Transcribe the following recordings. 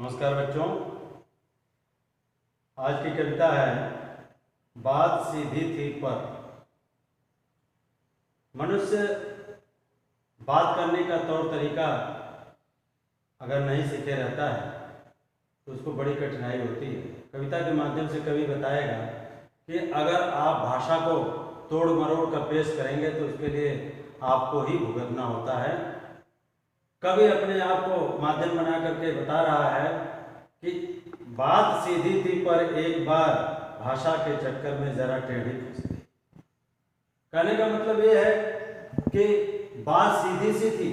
नमस्कार बच्चों। आज की कविता है बात सीधी थी पर। मनुष्य बात करने का तौर तरीका अगर नहीं सीखे रहता है तो उसको बड़ी कठिनाई होती है। कविता के माध्यम से कवि बताएगा कि अगर आप भाषा को तोड़ मरोड़ कर पेश करेंगे तो उसके लिए आपको ही भुगतना होता है। कवि अपने आप को माध्यम बना करके बता रहा है कि बात सीधी थी पर एक बार भाषा के चक्कर में जरा टेढ़ी फंस गई। कहने का मतलब ये है कि बात सीधी सी थी,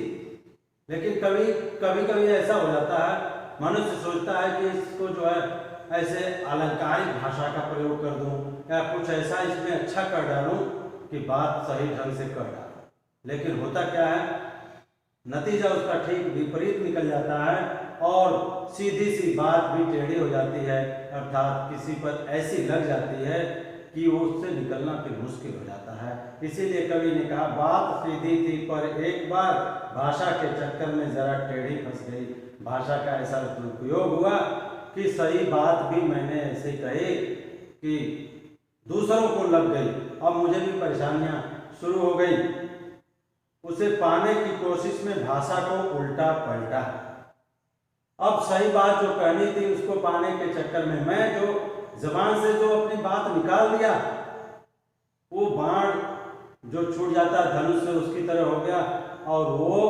लेकिन कभी कभी ऐसा हो जाता है, मनुष्य सोचता है कि इसको जो है ऐसे अलंकारिक भाषा का प्रयोग कर दूं या कुछ ऐसा इसमें अच्छा कर डालूं कि बात सही ढंग से कर डालूं। लेकिन होता क्या है, नतीजा उसका ठीक विपरीत निकल जाता है और सीधी सी बात भी टेढ़ी हो जाती है, अर्थात किसी पर ऐसी लग जाती है कि वो उससे निकलना फिर मुश्किल हो जाता है। इसीलिए कवि ने कहा बात सीधी थी पर एक बार भाषा के चक्कर में जरा टेढ़ी फंस गई। भाषा का ऐसा दुरुपयोग हुआ कि सही बात भी मैंने ऐसे कही कि दूसरों को लग गई। अब मुझे भी परेशानियां शुरू हो गई। उसे पाने की कोशिश में भाषा को उल्टा पलटा। अब सही बात जो कहनी थी उसको पाने के चक्कर में मैं जो जबान से जो अपनी बात निकाल दिया, वो बाण जो छूट जाता धनुष से उसकी तरह हो गया और वो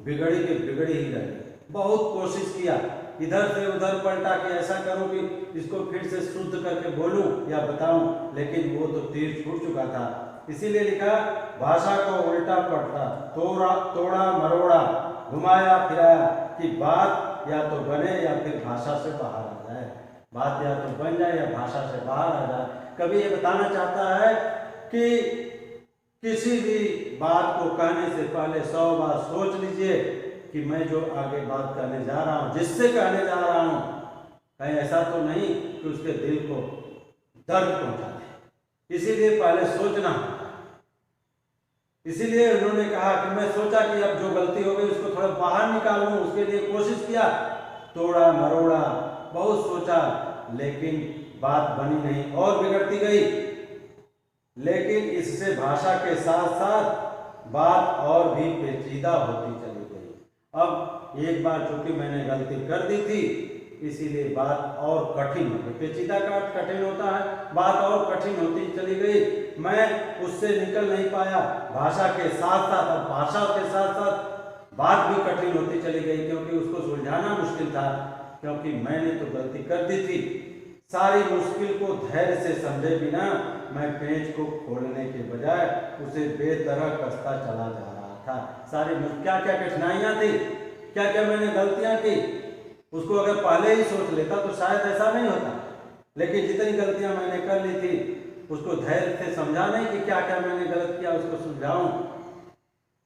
बिगड़ी के बिगड़ी ही रही। बहुत कोशिश किया, इधर से उधर पलटा कि ऐसा करूं कि इसको फिर से शुद्ध करके बोलूं या बताऊं, लेकिन वो तो तीर छूट चुका था। इसीलिए लिखा भाषा को उल्टा पलटा, तोड़ा मरोड़ा, घुमाया फिराया कि बात या तो बने या फिर भाषा से बाहर आ जाए। बात या तो बन जाए या भाषा से बाहर आ जाए। कभी ये बताना चाहता है कि किसी भी बात को कहने से पहले 100 बार सोच लीजिए कि मैं जो आगे बात करने जा रहा हूँ, जिससे कहने जा रहा हूँ, कहीं ऐसा तो नहीं कि उसके दिल को दर्द पहुंचा दे। इसीलिए पहले सोचना होता है। इसीलिए उन्होंने कहा कि मैं सोचा कि अब जो गलती हो गई उसको थोड़ा बाहर निकालूं, उसके लिए कोशिश किया, तोड़ा मरोड़ा, बहुत सोचा, लेकिन बात बनी नहीं और बिगड़ती गई। लेकिन इससे भाषा के साथ साथ बात और भी पेचीदा होती चली गई। अब एक बार चूंकि मैंने गलती कर दी थी, इसीलिए बात और कठिन हो गई। पेचीदा का अर्थ कठिन होता है, बात और कठिन होती चली गई। मैं उससे निकल नहीं पाया। भाषा के साथ साथ, अब भाषा के साथ साथ बात भी कठिन होती चली गई, क्योंकि उसको सुलझाना मुश्किल था, क्योंकि मैंने तो गलती कर दी थी। सारी मुश्किल को धैर्य से समझे बिना मैं पेंच को खोलने के बजाय उसे बेतरह कसता चला जा रहा था। सारी क्या क्या कठिनाइयां थी, क्या क्या मैंने गलतियां की, उसको अगर पहले ही सोच लेता तो शायद ऐसा नहीं होता। लेकिन जितनी गलतियां मैंने कर ली थी उसको धैर्य से समझा नहीं कि क्या क्या मैंने गलत किया, उसको सुलझाऊं,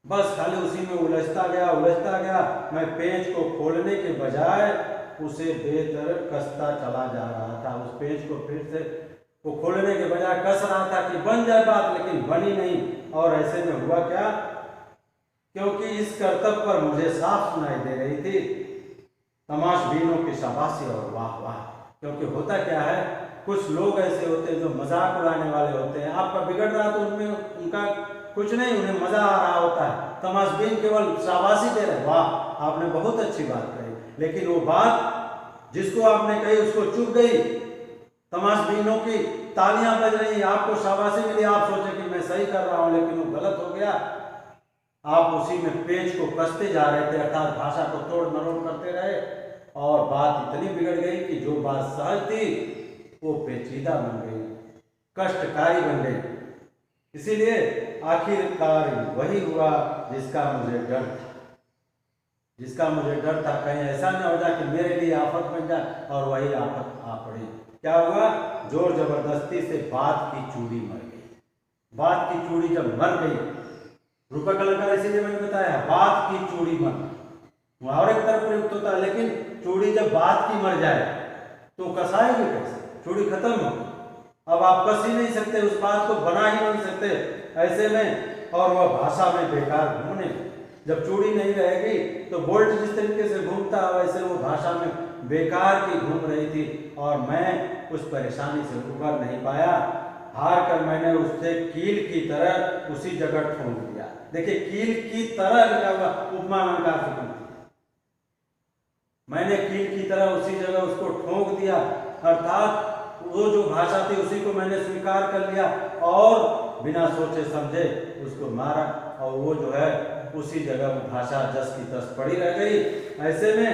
बस खाली उसी में उलझता गया। मैं पेंच को खोलने के बजाय उसे बेतरह कसता चला जा रहा था। उस पेंच को फिर से वो खोलने के बजाय कस रहा था कि बन जाए बात, लेकिन बनी नहीं। और ऐसे में हुआ क्या, क्योंकि इस कर्तव्य पर मुझे साफ सुनाई दे रही थी तमाशबीनों की शाबाशी और वाह वाह। क्योंकि होता क्या है, कुछ लोग ऐसे होते हैं जो मजाक उड़ाने वाले होते हैं। आपका बिगड़ रहा तो उनमें उनका कुछ नहीं, उन्हें मजा आ रहा होता है। तमाशबीन केवल शाबाशी दे रहे, वाह आपने बहुत अच्छी बात कही, लेकिन वो बात जिसको आपने कही उसको चुभ गई। तमाशबीनों की तालियां बज रही, आपको शाबाशी मिली, आप सोचे कि मैं सही कर रहा हूं, लेकिन वो गलत हो गया। आप उसी में पेंच को कसते जा रहे थे, अर्थात भाषा को तोड़ मरोड़ करते रहे और बात इतनी बिगड़ गई कि जो बात सहज थी वो पेचीदा बन गई, कष्टकारी बन गई। इसीलिए आखिरकार वही हुआ जिसका मुझे डर था, कहीं ऐसा न हो जाए कि मेरे लिए आफत बन जाए और वही आफत आ पड़ी। क्या हुआ, जोर जबरदस्ती से बात की चूड़ी मर गई। बात की चूड़ी जब मर गई, रूपक अलंकार इसीलिए मैंने बताया बात की चूड़ी मर, मुहावरे की तरफ प्रयुक्त होता है, लेकिन चूड़ी जब बात की मर जाए तो कसाएगी कैसे, चूड़ी खत्म हो, अब आप कस ही नहीं सकते, उस बात को बना ही नहीं सकते ऐसे में, और वह भाषा में बेकार घूमने। जब चूड़ी नहीं रहेगी तो बोल्ट जिस तरीके से घूमता है वैसे वो भाषा में बेकार की घूम रही थी और मैं उस परेशानी से उबर नहीं पाया। हार कर मैंने उससे कील की तरह उसी जगह ठोक दिया। देखिए, कील की तरह लिखा हुआ उपमा अलंकार से बनती है। मैंने कील की तरह उसी जगह उसको ठोक दिया, अर्थात वो जो भाषा थी उसी को मैंने स्वीकार कर लिया और बिना सोचे समझे उसको मारा और वो जो है उसी जगह वो भाषा जस की तस पड़ी रह गई। ऐसे में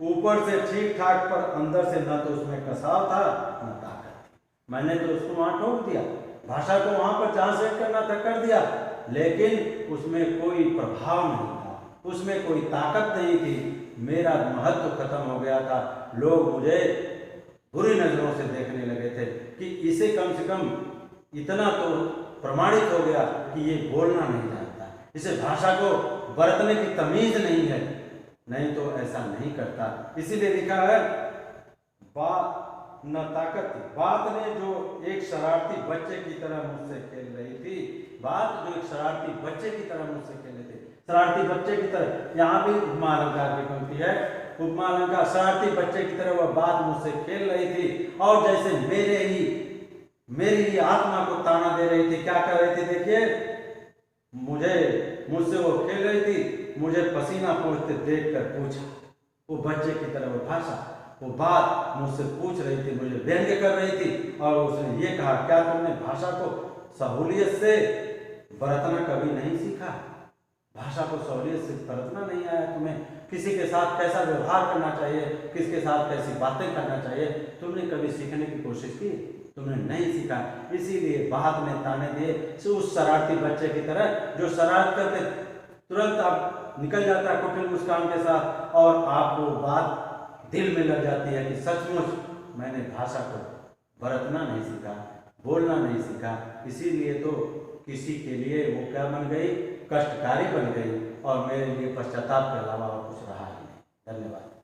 ऊपर से ठीक ठाक पर अंदर से न तो उसमें कसाव था न ताकत थी। मैंने तो उसको वहां ठोक दिया, भाषा को वहां पर जहां सेट करना था कर दिया, लेकिन उसमें कोई प्रभाव नहीं था, उसमें कोई ताकत नहीं थी। मेरा महत्व खत्म हो गया था। लोग मुझे बुरी नजरों से देखने लगे थे कि इसे कम से कम इतना तो प्रमाणित हो गया कि ये बोलना नहीं जानता, इसे भाषा को बरतने की तमीज नहीं है, नहीं तो ऐसा नहीं करता। इसीलिए लिखा है बात न ताकत थी। बात ने जो एक शरारती बच्चे की तरह मुझसे खेल रही थी, बात जो एक शरारती बच्चे की तरह मुझसे खेल रही थी, शरारती बच्चे की तरह, यहाँ भी उपमा अलंकार की पंक्ति है। उपमा अलंकार, शरारती बच्चे की तरह वह बात मुझसे खेल रही थी और जैसे मेरी ही आत्मा को ताना दे रही थी। क्या कर रही थी? देखिए, मुझसे वो खेल रही थी, मुझे पसीना पोंछते देखकर पूछा। वो बच्चे की तरह वो भाषा, वो बात मुझसे पूछ रही थी, मुझे व्यंग्य कर रही थी और उसने ये कहा, क्या तुमने भाषा को सहूलियत से बरतना कभी नहीं सीखा? भाषा को सहूलियत से बरतना नहीं आया तुम्हें? किसी के साथ कैसा व्यवहार करना चाहिए, किसके साथ कैसी बातें करना चाहिए, तुमने कभी सीखने की कोशिश की? तुमने नहीं सीखा। इसीलिए बात ने ताने दिए उस शरारती बच्चे की तरह जो शरारत करके तुरंत आप निकल जाता है कुटिल मुस्कान के साथ और आपको बात दिल में लग जाती है कि सचमुच मैंने भाषा को बरतना नहीं सीखा, बोलना नहीं सीखा। इसीलिए तो किसी के लिए वो क्या बन गई? कष्टकारी बन गई और मेरे लिए पश्चाताप के अलावा और कुछ रहा ही नहीं। धन्यवाद।